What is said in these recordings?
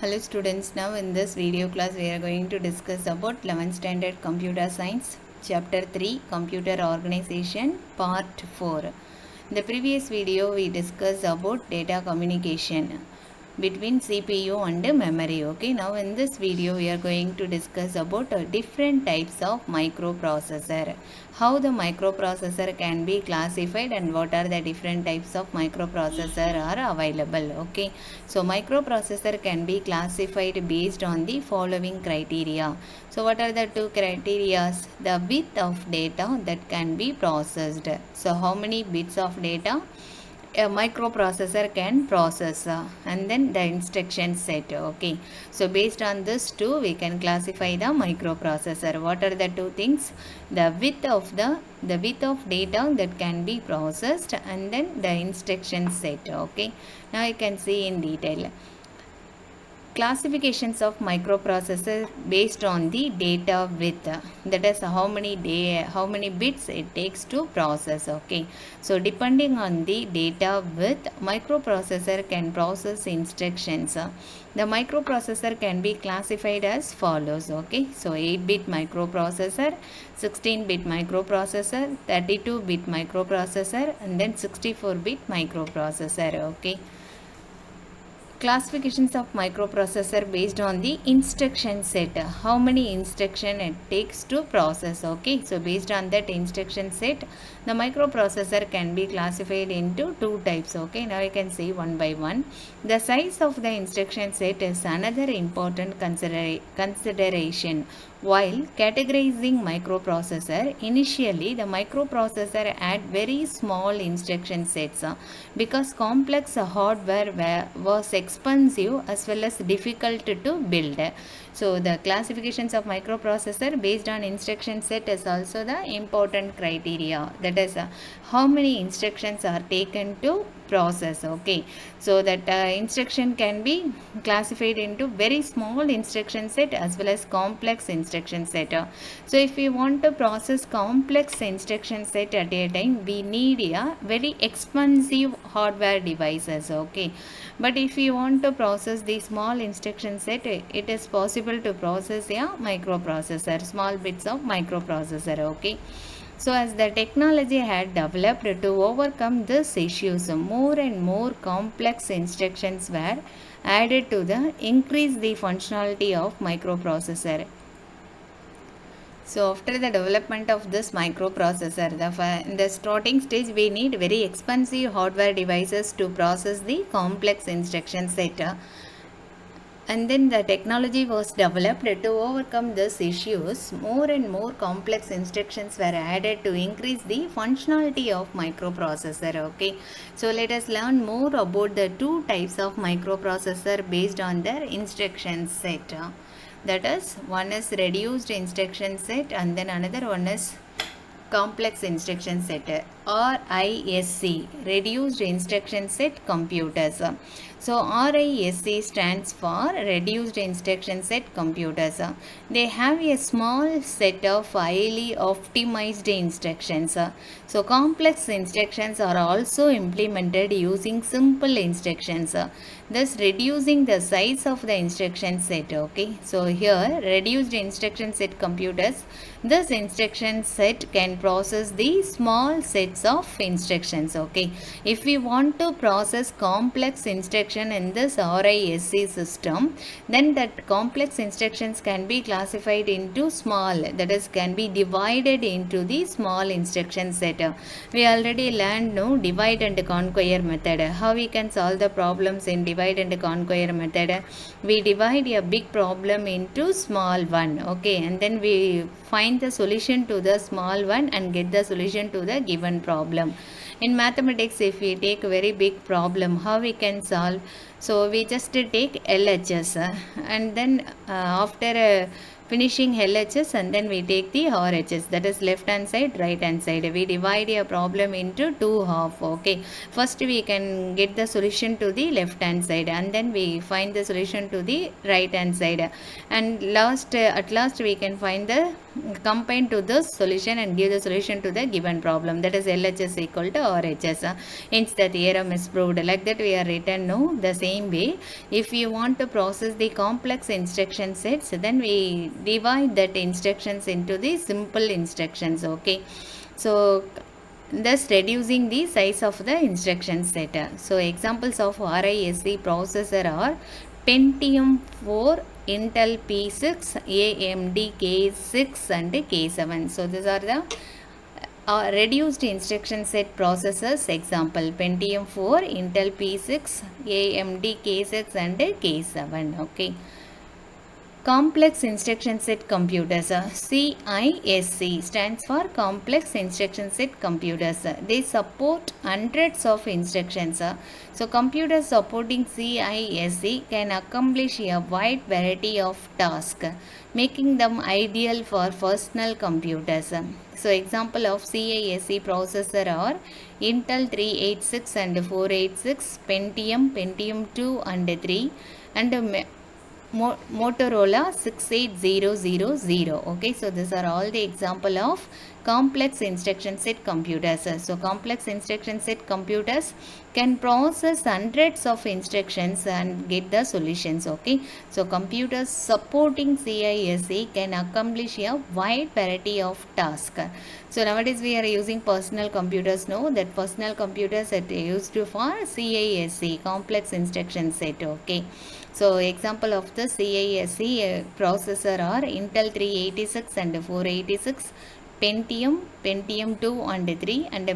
Hello students, now in this video class we are going to discuss about 11th standard computer science chapter 3 computer organization part 4. In the previous video we discussed about data communication between CPU and memory. Okay, now in this video we are going to discuss about different types of microprocessor, how the microprocessor can be classified and what are the different types of microprocessor are available. Okay, so microprocessor can be classified based on the following criteria. So what are the two criteria? The width of data that can be processed. So how many bits of data a microprocessor can process, and then the instruction set. Okay, so based on this two we can classify the microprocessor. What are the two things? The width of data that can be processed, and then the instruction set. Okay, now you can see in detail classifications of microprocessor based on the data width, that is how many bits it takes to process. Okay, so depending on the data width, microprocessor can process instructions. The microprocessor can be classified as follows. Okay, so 8-bit microprocessor, 16-bit microprocessor, 32-bit microprocessor, and then 64-bit microprocessor. Okay, classifications of microprocessor based on the instruction set, how many instruction it takes to process. Okay, so based on that instruction set, the microprocessor can be classified into two types. Okay, now you can see one by one. The size of the instruction set is another important consideration. While categorizing microprocessor, initially the microprocessor had very small instruction sets because complex hardware was expensive as well as difficult to build. So the classifications of microprocessor based on instruction set is also the important criteria, that is how many instructions are taken to process. Okay, so that instruction can be classified into very small instruction set as well as complex instruction set. So if we want to process complex instruction set at a time, we need a very expensive hardware devices. Okay, but if you want to process the small instruction set, it is possible to process a microprocessor, small bits of microprocessor. Okay, so as the technology had developed to overcome these issues, more and more complex instructions were added to increase the functionality of microprocessor. So after the development of this microprocessor, in the starting stage we need very expensive hardware devices to process the complex instruction set. And then the technology was developed to overcome these issues. More and more complex instructions were added to increase the functionality of microprocessor. Okay, so let us learn more about the two types of microprocessor based on their instruction set. That is, one is reduced instruction set and then another one is complex instruction set, RISC, reduced instruction set computers. So RISC stands for reduced instruction set computers. They have a small set of highly optimized instructions. So complex instructions are also implemented using simple instructions, thus reducing the size of the instruction set. Okay, so here reduced instruction set computers, this instruction set can process the small sets of instructions. Okay, if we want to process complex instruction in this RISC system, then that complex instructions can be classified into small, that is can be divided into the small instruction set. We already learned divide and conquer method, how we can solve the problems in divide and conquer method. We divide a big problem into small one. Okay, and then we find the solution to the small one and get the solution to the given problem. In mathematics, if we take a very big problem, how we can solve? So we just take LHS, and then after finishing LHS, and then we take the RHS, that is left hand side, right hand side. We divide a problem into two half. Okay, first we can get the solution to the left hand side, and then we find the solution to the right hand side, and at last we can find the combine to the solution and give the solution to the given problem, that is LHS equal to RHS. Hence the theorem is proved. Like that we are written no the same way. If you want to process the complex instruction sets, then we divide that instructions into the simple instructions. Okay, so thus reducing the size of the instruction set. So examples of RISC processor are Pentium 4, Intel P6, AMD K6 and K7. So these are the reduced instruction set processors. Example Pentium 4, Intel P6, AMD K6 and K7. Okay. Complex Instruction Set Computers, CISC stands for Complex Instruction Set Computers. They support hundreds of instructions. So computers supporting CISC can accomplish a wide variety of tasks, making them ideal for personal computers. So example of CISC processor are Intel 386 and 486, Pentium 2 and 3, and Motorola 68000. Okay, so these are all the example of complex instruction set computers. So complex instruction set computers can process hundreds of instructions and get the solutions. Okay, so computers supporting CISC can accomplish a wide variety of tasks. So nowadays we are using personal computers. No, that personal computers are used for CISC, complex instruction set. Okay, so example of the CISC processor are Intel 386 and 486, Pentium 2 and 3, and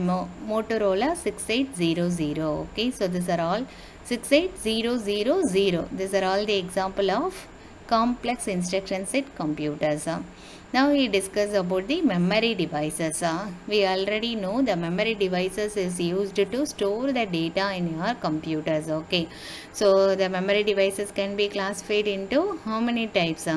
Motorola 6800. Okay, so these are all 68000. These are all the example of complex instruction set computers. Now we discuss about the memory devices. We already know the memory devices is used to store the data in your computers. Okay, so the memory devices can be classified into how many types?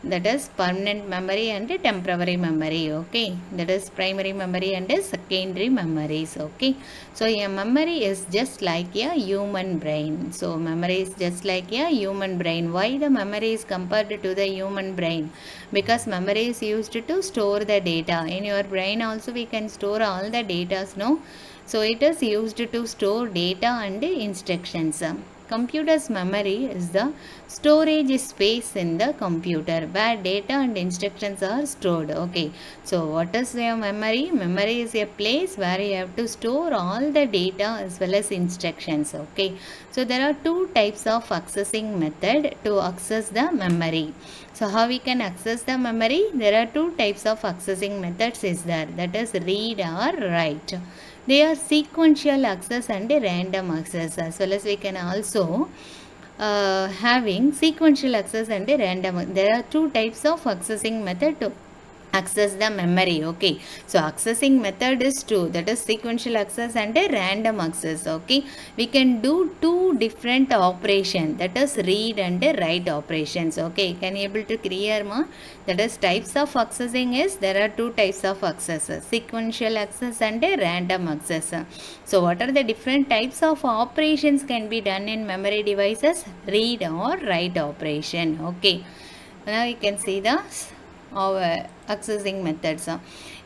That is permanent memory and temporary memory. Okay, that is primary memory and secondary memories. Okay, so a memory is just like a human brain. So memory is just like a human brain. Why the memory is compared to the human brain? Because memory is used to store the data. In your brain also we can store all the data. No, so it is used to store data and instructions. Computer's memory is the storage space in the computer where data and instructions are stored. Okay, so what is your memory? Memory is a place where you have to store all the data as well as instructions. Okay, so there are two types of accessing method to access the memory. So how we can access the memory? There are two types of accessing methods is there, that is read or write. They are sequential access and random access, as well as we can also having sequential access and random. There are two types of accessing method to access the memory. Okay, so accessing method is two, that is sequential access and a random access. Okay, we can do two different operations, that is read and write operations. Okay, can you able to clear ma? That is types of accessing is there are two types of access, sequential access and a random access. So what are the different types of operations can be done in memory devices? Read or write operation. Okay, now you can see the accessing methods.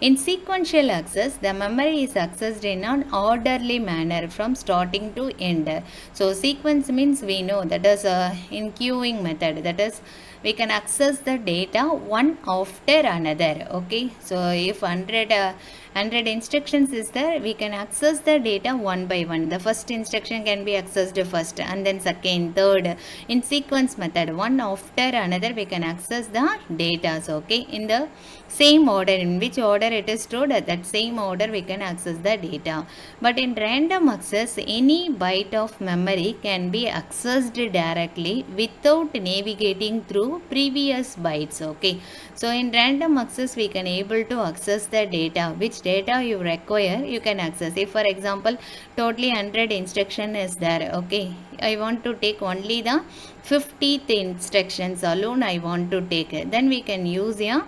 In sequential access, the memory is accessed in an orderly manner from starting to end. So sequence means we know, that is in queuing method, that is we can access the data one after another. Okay, so if 100 instructions is there, we can access the data one by one. The first instruction can be accessed first, and then second, third, in sequence method, one after another we can access the data. Okay, in the same order, in which order it is stored, at that same order we can access the data. But in random access, any byte of memory can be accessed directly without navigating through previous bytes. Okay, so in random access we can able to access the data, which data you require you can access. If for example totally 100 instruction is there, okay, I want to take only the 50th instructions alone I want to take it, then we can use a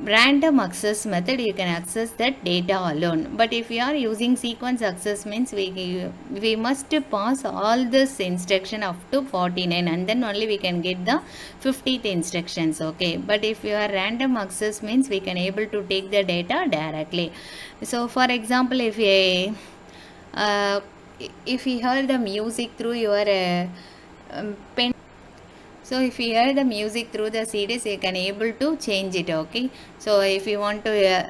random access method. You can access that data alone. But if you are using sequence access, means we must pass all this instruction up to 49 and then only we can get the 50th instructions. Okay, but if you are random access, means we can able to take the data directly. So for example, if you hear the music through your pen, so if you hear the music through the CDs, you can able to change it. Okay, so if you want to hear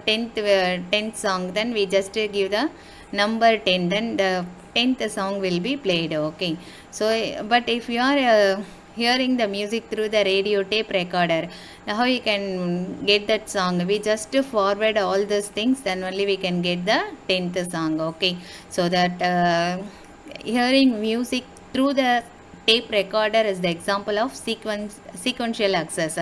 10th song, then we just give the number 10, then the 10th song will be played. Okay, so but if you are hearing the music through the radio tape recorder, how you can get that song? We just forward all those things, then only we can get the 10th song. Okay, so that hearing music through the tape recorder is the example of sequential access.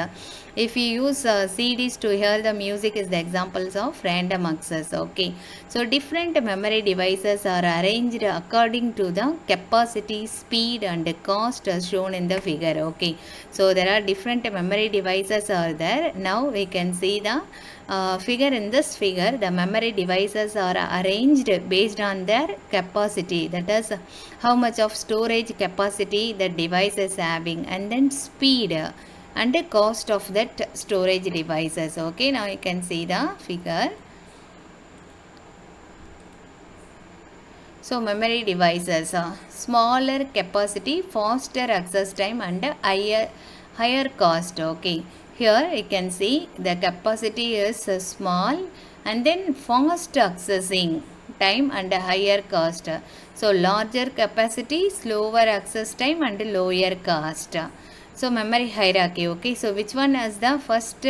If you use CDs to hear the music is the examples of random access. Okay, so different memory devices are arranged according to the capacity, speed and cost as shown in the figure. Okay, so there are different memory devices are there. Now we can see the figure. In this figure, the memory devices are arranged based on their capacity, that is how much of storage capacity the device is having, and then speed and the cost of that storage devices. Okay, now you can see the figure. So memory devices, smaller capacity, faster access time and higher cost. Okay, here you can see the capacity is small and then fast accessing time and a higher cost. So larger capacity, slower access time and lower cost. So memory hierarchy. Okay, so which one has the first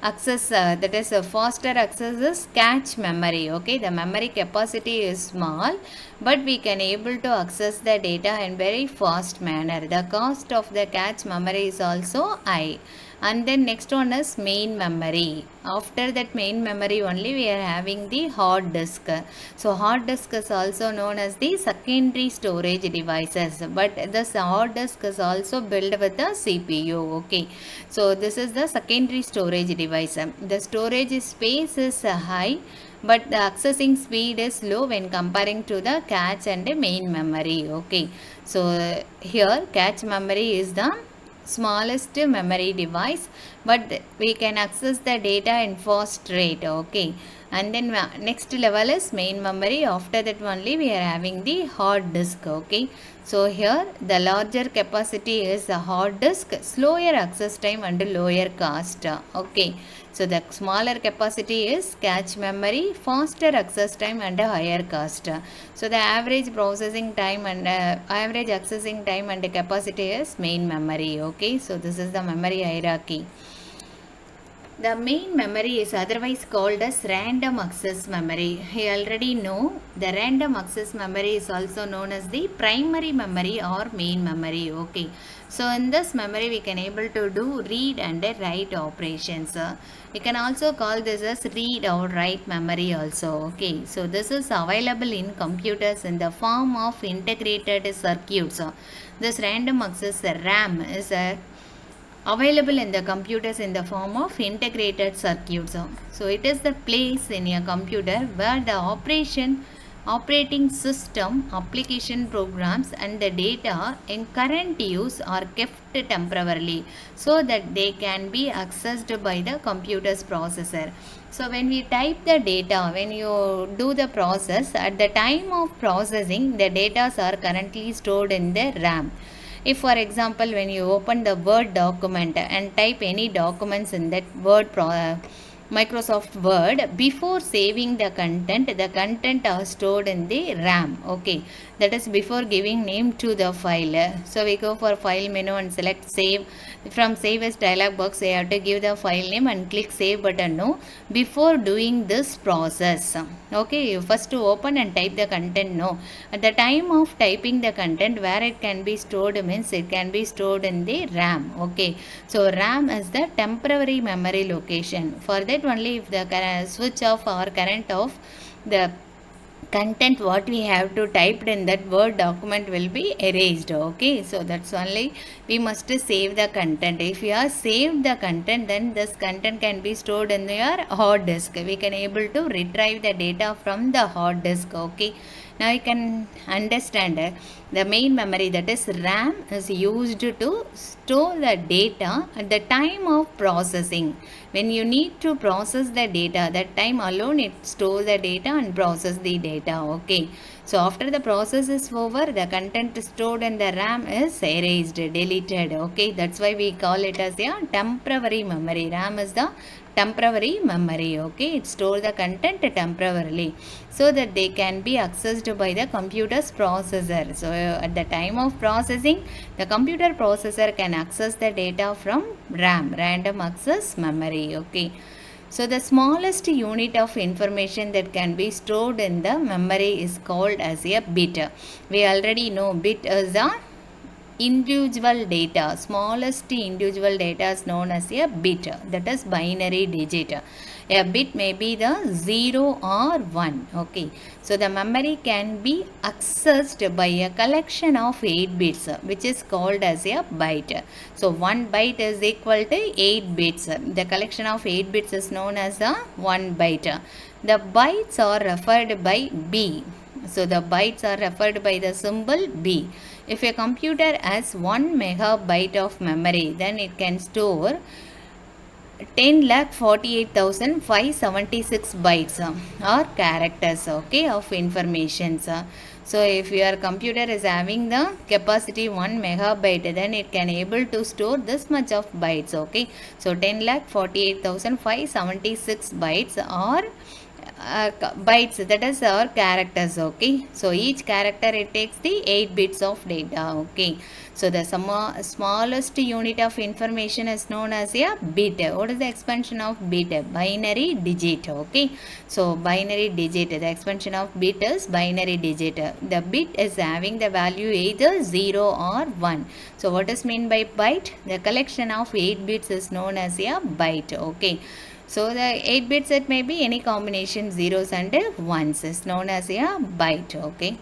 access, that is faster access is cache memory. Okay, the memory capacity is small but we can able to access the data in very fast manner. The cost of the cache memory is also high. And then next one is main memory. After that main memory only we are having the hard disk. So hard disk is also known as the secondary storage devices, but this hard disk is also built with the CPU. Okay, so this is the secondary storage device. The storage space is high but the accessing speed is low when comparing to the cache and the main memory. Okay, so here cache memory is the smallest memory device, but we can access the data in fast rate. Okay, and then next level is main memory. After that only we are having the hard disk. Okay, so here the larger capacity is the hard disk, slower access time and lower cost. Okay, so the smaller capacity is cache memory, faster access time and higher cost. So the average processing time and average accessing time and capacity is main memory. Okay, so this is the memory hierarchy. The main memory is otherwise called as random access memory. You already know the random access memory is also known as the primary memory or main memory. Okay, so in this memory we can able to do read and write operations. We can also call this as read or write memory also. Okay, so this is available in computers in the form of integrated circuits. This random access RAM is available in the computers in the form of integrated circuits. So it is the place in your computer where the operating system, application programs and the data in current use are kept temporarily so that they can be accessed by the computer's processor. So when we type the data, when you do the process, at the time of processing the data are currently stored in the RAM. If for example when you open the Word document and type any documents in that Microsoft Word, before saving the content are stored in the RAM. Okay, that is before giving name to the file. So we go for file menu and select save. From save as dialog box, we have to give the file name and click save button. No, before doing this process, okay, you first to open and type the content. No, at the time of typing the content, where it can be stored means it can be stored in the RAM. Okay, so RAM is the temporary memory location. For that only, if the switch off or current off, the content what we have to typed in that Word document will be erased. Okay, so that's only we must save the content. If you have saved the content, then this content can be stored in your hard disk. We can able to retrieve the data from the hard disk. Okay, now you can understand the main memory, that is RAM, is used to store the data at the time of processing. When you need to process the data, that time alone it stores the data and process the data. Okay, so after the process is over, the content stored in the RAM is erased, deleted. Okay, that's why we call it as a temporary memory. RAM is the temporary memory. Okay, it stores the content temporarily so that they can be accessed by the computer's processor. So at the time of processing, the computer processor can access the data from RAM, random access memory. Okay, so the smallest unit of information that can be stored in the memory is called as a bit. We already know bit is a individual data. Smallest individual data is known as a bit, that is binary digit. A bit may be the 0 or 1. Okay, so the memory can be accessed by a collection of 8 bits, which is called as a byte. So 1 byte is equal to 8 bits. The collection of 8 bits is known as the 1 byte. The bytes are referred by B. So the bytes are referred by the symbol B. If a computer has 1 megabyte of memory, then it can store 10,48,576 bytes or characters, okay, of information. So if your computer is having the capacity 1 megabyte, then it can able to store this much of bytes. Okay, so 10,48,576 bytes or bytes, that is our characters. Okay, so each character it takes the 8 bits of data. Okay, so the smallest unit of information is known as a bit. What is the expansion of bit? Binary digit. Okay, so binary digit, the expansion of bit is binary digit. The bit is having the value either 0 or 1. So what is meant by byte? The collection of 8 bits is known as a byte. Okay, so the 8 bits, it may be any combination zeros and ones, is known as a byte. Okay,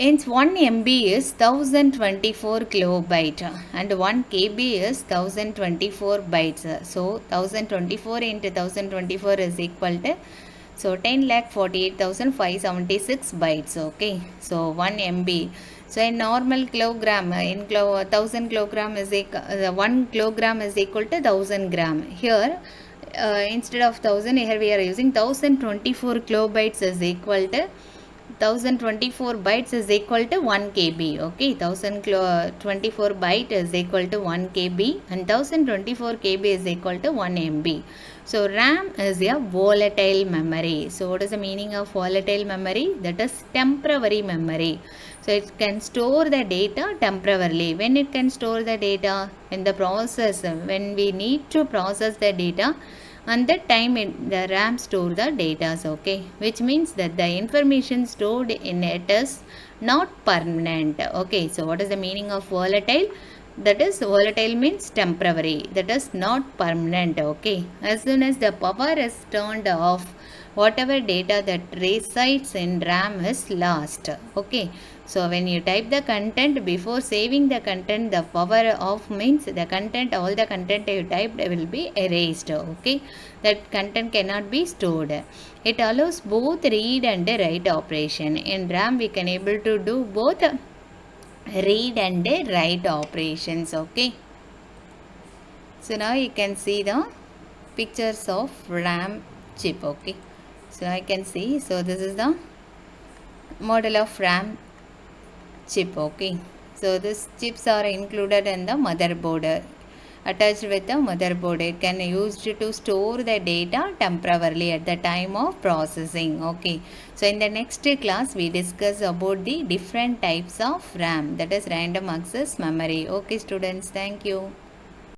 hence 1 MB is 1024 kilobyte and 1 KB is 1024 bytes. So 1024 into 1024 is equal to, so 10,48,576 bytes. Okay, so 1 MB. So in normal kilogram, in 1000 kilogram is 1 kilogram is equal to 1000 gram. Here instead of 1000, here we are using 1024 kilobytes is equal to 1024 bytes is equal to 1 KB. Okay, 1024 byte is equal to 1 KB and 1024 KB is equal to 1 MB. So RAM is a volatile memory. So what is the meaning of volatile memory? That is temporary memory. So it can store the data temporarily. When it can store the data? In the process, when we need to process the data, and that time the RAM store the data. Okay, which means that the information stored in it is not permanent. Okay, so what is the meaning of volatile? That is, volatile means temporary, that is not permanent. Okay, as soon as the power is turned off, whatever data that resides in RAM is lost. Okay, so when you type the content, before saving the content, the power off means the content, all the content you typed will be erased. Okay, that content cannot be stored. It allows both read and write operation. In RAM we can able to do both read and write operations. Okay, so now you can see the pictures of RAM chip. Okay, so I can see, so this is the model of RAM chip. Okay, so these chips are included in the motherboard. attached with the motherboard. It can used to store the data temporarily at the time of processing. Okay, so in the next class we discuss about the different types of RAM, that is random access memory. Okay students, thank you.